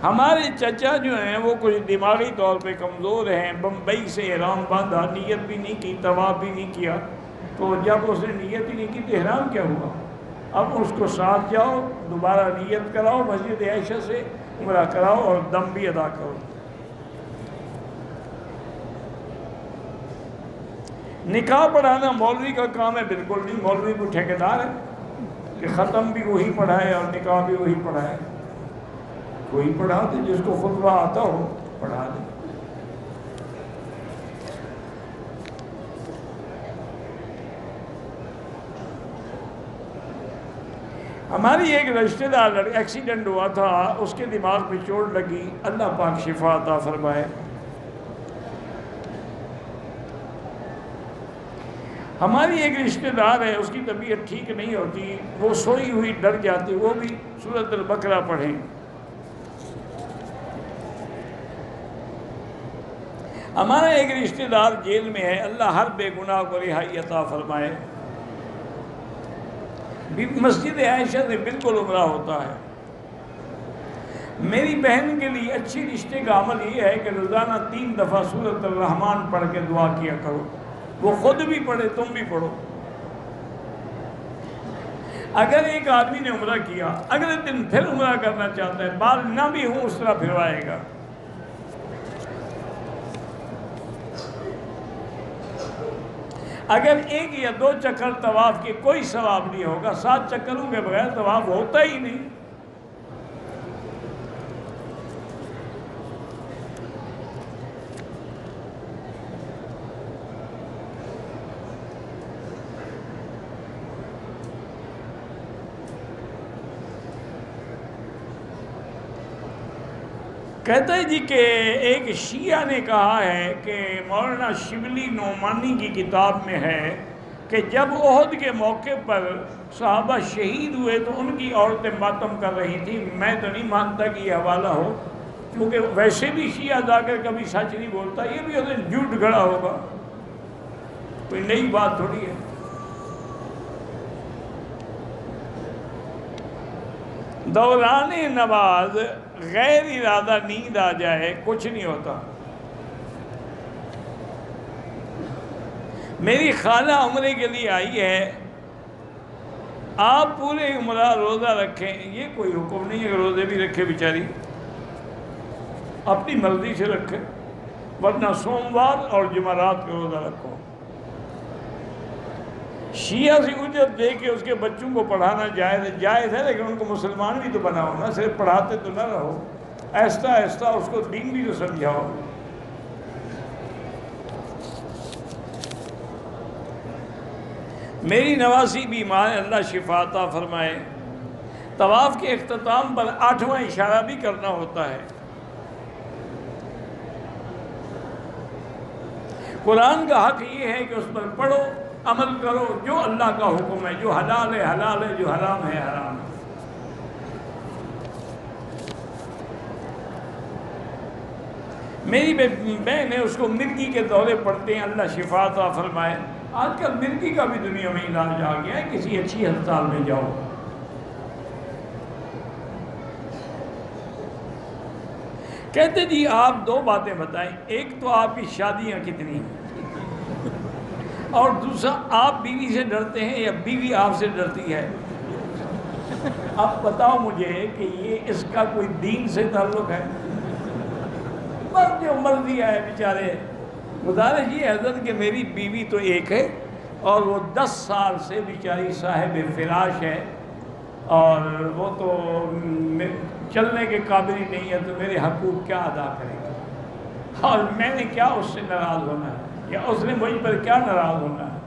ہمارے چچا جو ہیں وہ کچھ دماغی طور پہ کمزور ہیں، بمبئی سے احرام باندھا، نیت بھی نہیں کی، طواف بھی نہیں کیا، تو جب اس نے نیت ہی نہیں کی تو احرام کیا ہوا؟ اب اس کو ساتھ جاؤ، دوبارہ نیت کراؤ مسجد عائشہ سے، عمرہ کراؤ اور دم بھی ادا کرو۔ نکاح پڑھانا مولوی کا کام ہے؟ بالکل نہیں، مولوی کو ٹھیکیدار ہے کہ ختم بھی وہی پڑھائے اور نکاح بھی وہی پڑھائے۔ کوئی پڑھا دے، جس کو خطبہ آتا ہو پڑھا دے۔ ہماری ایک رشتہ دار ایکسیڈنٹ ہوا تھا، اس کے دماغ پہ چوٹ لگی، اللہ پاک شفا عطا فرمائے۔ ہماری ایک رشتہ دار ہے، اس کی طبیعت ٹھیک نہیں ہوتی، وہ سوئی ہوئی ڈر جاتی، وہ بھی سورۃ البقرہ پڑھیں۔ ہمارا ایک رشتہ دار جیل میں ہے، اللہ ہر بے گناہ کو رہائی عطا فرمائے۔ مسجد عائشہ سے بالکل عمرہ ہوتا ہے۔ میری بہن کے لیے اچھی رشتے کا عمل یہ ہے کہ روزانہ 3 دفعہ سورۃ الرحمن پڑھ کے دعا کیا کرو، وہ خود بھی پڑھے تم بھی پڑھو۔ اگر ایک آدمی نے عمرہ کیا، اگلے دن پھر عمرہ کرنا چاہتا ہے، بال نہ بھی ہوں اس طرح پھروائے گا۔ اگر 1 یا 2 چکر طواف کے کوئی ثواب نہیں ہوگا، 7 چکروں کے بغیر طواف ہوتا ہی نہیں۔ کہتا ہے جی کہ ایک شیعہ نے کہا ہے کہ مولانا شبلی نعمانی کی کتاب میں ہے کہ جب احد کے موقع پر صحابہ شہید ہوئے تو ان کی عورتیں ماتم کر رہی تھیں۔ میں تو نہیں مانتا کہ یہ حوالہ ہو، کیونکہ ویسے بھی شیعہ جا کر کبھی سچ نہیں بولتا، یہ بھی اسے جھوٹ گھڑا ہوگا، کوئی نئی بات تھوڑی ہے۔ دوران نماز غیر ارادہ نیند آ جائے کچھ نہیں ہوتا۔ میری خالہ عمرے کے لیے آئی ہے، آپ پورے عمرہ روزہ رکھیں، یہ کوئی حکم نہیں ہے کہ روزے بھی رکھے بیچاری، اپنی مرضی سے رکھے، ورنہ سوموار اور جمعرات کو روزہ رکھو۔ شیعہ سے اجرت دے کے اس کے بچوں کو پڑھانا جائز ہے، لیکن ان کو مسلمان بھی تو بناؤ نا، صرف پڑھاتے تو نہ رہو، آہستہ آہستہ اس کو دین بھی تو سمجھاؤ۔ میری نواسی بیمار، اللہ شفا عطا فرمائے۔ طواف کے اختتام پر 8واں اشارہ بھی کرنا ہوتا ہے۔ قرآن کا حق یہ ہے کہ اس پر پڑھو، عمل کرو، جو اللہ کا حکم ہے، جو حلال ہے حلال ہے، جو حرام ہے حرام ہے۔ میری بہن ہے، اس کو مرگی کے دورے پڑتے ہیں، اللہ شفا عطا فرمائے۔ آج کل مرگی کا بھی دنیا میں علاج آ گیا ہے، کسی اچھی ہسپتال میں جاؤ۔ کہتے جی آپ 2 باتیں بتائیں، ایک تو آپ کی شادیاں کتنی ہیں، اور دوسرا آپ بیوی سے ڈرتے ہیں یا بیوی آپ سے ڈرتی ہے؟ اب بتاؤ مجھے کہ یہ اس کا کوئی دین سے تعلق ہے؟ بس جو مرضی ہے بیچارے۔ گزارش یہ حضرت کہ میری بیوی تو ایک ہے اور وہ 10 سال سے بیچاری صاحب فراش ہے، اور وہ تو چلنے کے قابل ہی نہیں ہے، تو میرے حقوق کیا ادا کرے گا، اور میں نے کیا اس سے ناراض ہونا ہے یا اس نے مجھ پر کیا ناراض ہونا ہے؟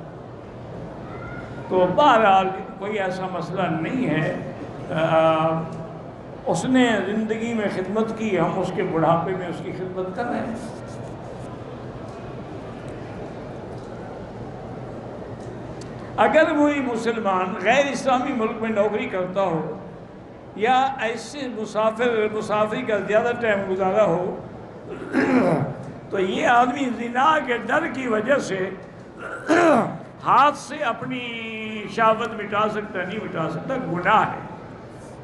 تو بہرحال کوئی ایسا مسئلہ نہیں ہے۔ اس نے زندگی میں خدمت کی، ہم اس کے بڑھاپے میں اس کی خدمت کر رہے ہیں۔ اگر وہی مسلمان غیر اسلامی ملک میں نوکری کرتا ہو یا ایسے مسافری کا زیادہ ٹائم گزارا ہو، تو یہ آدمی زنا کے ڈر کی وجہ سے ہاتھ سے اپنی شہوت مٹا سکتا نہیں مٹا سکتا، گناہ ہے۔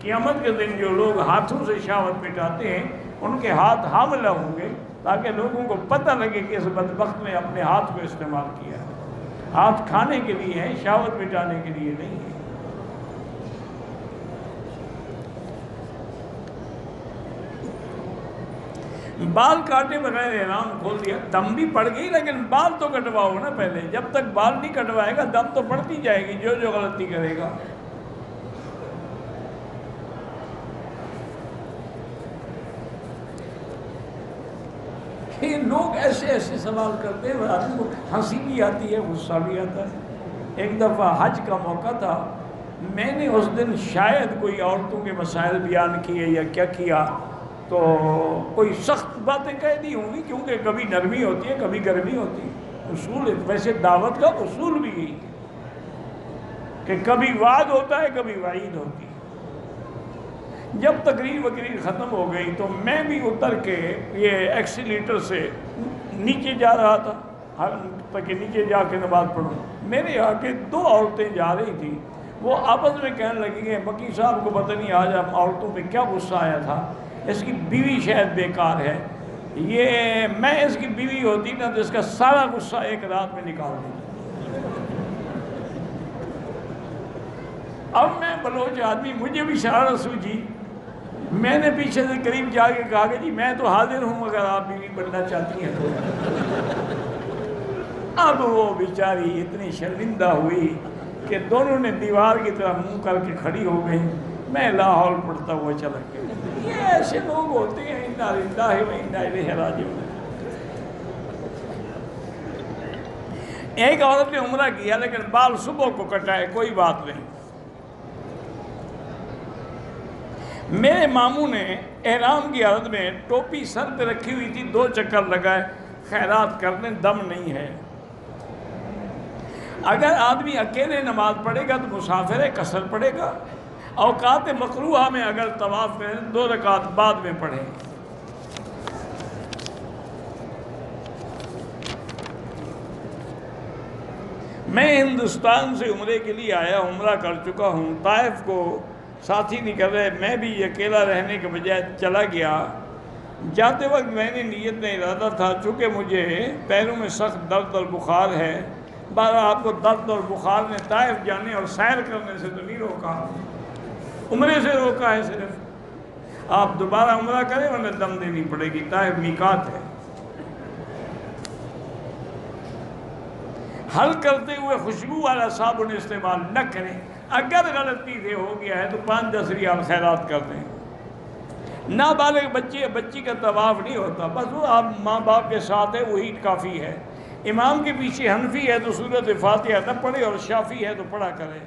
قیامت کے دن جو لوگ ہاتھوں سے شہوت مٹاتے ہیں ان کے ہاتھ حاملہ ہوں گے، تاکہ لوگوں کو پتہ لگے کہ اس بدبخت نے اپنے ہاتھ کو استعمال کیا ہے۔ ہاتھ کھانے کے لیے ہے، شہوت مٹانے کے لیے نہیں ہے۔ بال کاٹے بغیر احرام کھول دیا، دم بھی پڑ گئی، لیکن بال تو کٹواؤ نا پہلے۔ جب تک بال نہیں کٹوائے گا دم تو پڑتی جائے گی جو غلطی کرے گا۔ یہ لوگ ایسے ایسے سوال کرتے ہیں، آدمی کو ہنسی بھی آتی ہے، غصہ بھی آتا ہے۔ ایک دفعہ حج کا موقع تھا، میں نے اس دن شاید کوئی عورتوں کے مسائل بیان کیے یا کیا کیا، تو کوئی سخت باتیں کہہ دی ہوں گی، کیونکہ کبھی نرمی ہوتی ہے کبھی گرمی ہوتی ہے۔ اصول ویسے دعوت کا اصول بھی یہی ہے کہ کبھی وعد ہوتا ہے کبھی وعید ہوتی ہے۔ جب تقریر ختم ہو گئی تو میں بھی اتر کے یہ ایکسیلیٹر سے نیچے جا رہا تھا تاکہ نیچے جا کے نماز پڑھوں۔ میرے آگے 2 عورتیں جا رہی تھیں، وہ آپس میں کہنے لگی کہ مکی صاحب کو پتہ نہیں آج ہم عورتوں پہ کیا غصہ آیا تھا، اس کی بیوی شاید بیکار ہے، یہ میں اس کی بیوی ہوتی نا تو اس کا سارا غصہ ایک رات میں نکال دوں۔ اب میں بلوچ آدمی، مجھے بھی شرارت سوچی، میں نے پیچھے سے قریب جا کے کہا کہ جی میں تو حاضر ہوں اگر آپ بیوی بننا چاہتی ہیں تو۔ اب وہ بیچاری اتنی شرمندہ ہوئی کہ دونوں نے دیوار کی طرح منہ کر کے کھڑی ہو گئی، میں لاہور پڑھتا ہوا چلا گیا۔ یہ ایسے لوگ ہوتے ہیں، انا للہ و انا الیہ راجعون۔ ایک عورت نے عمرہ کیا لیکن بال صبح کو کٹائے، کوئی بات نہیں۔ میرے ماموں نے احرام کی حالت میں ٹوپی سر پہ رکھی ہوئی تھی، 2 چکر لگائے، خیرات کرنے، دم نہیں ہے۔ اگر آدمی اکیلے نماز پڑھے گا تو مسافر ہے، قصر پڑھے گا۔ اوقات مکروہہ میں اگر طواف کریں 2 رکعت بعد میں پڑھیں۔ میں ہندوستان سے عمرے کے لیے آیا، عمرہ کر چکا ہوں، طائف کو ساتھی نہیں کر رہے، میں بھی اکیلا رہنے کے بجائے چلا گیا۔ جاتے وقت میں نے نیت میں ارادہ تھا، چونکہ مجھے پیروں میں سخت درد اور بخار ہے، بارہ آپ کو درد اور بخار نے طائف جانے اور سیر کرنے سے تو نہیں روکا، عمرے سے روکا ہے صرف۔ آپ دوبارہ عمرہ کریں ورنہ دم دینی پڑے گی، طائف میقات ہے۔ حل کرتے ہوئے خوشبو والا صابن استعمال نہ کریں، اگر غلطی سے ہو گیا ہے تو 5-10 ریال خیرات کر دیں۔ نابالغ بچی کا طواف نہیں ہوتا، بس وہ آپ ماں باپ کے ساتھ ہے وہی کافی ہے۔ امام کے پیچھے حنفی ہے تو سورۃ فاتحہ نہ پڑھے اور شافعی ہے تو پڑھا کرے۔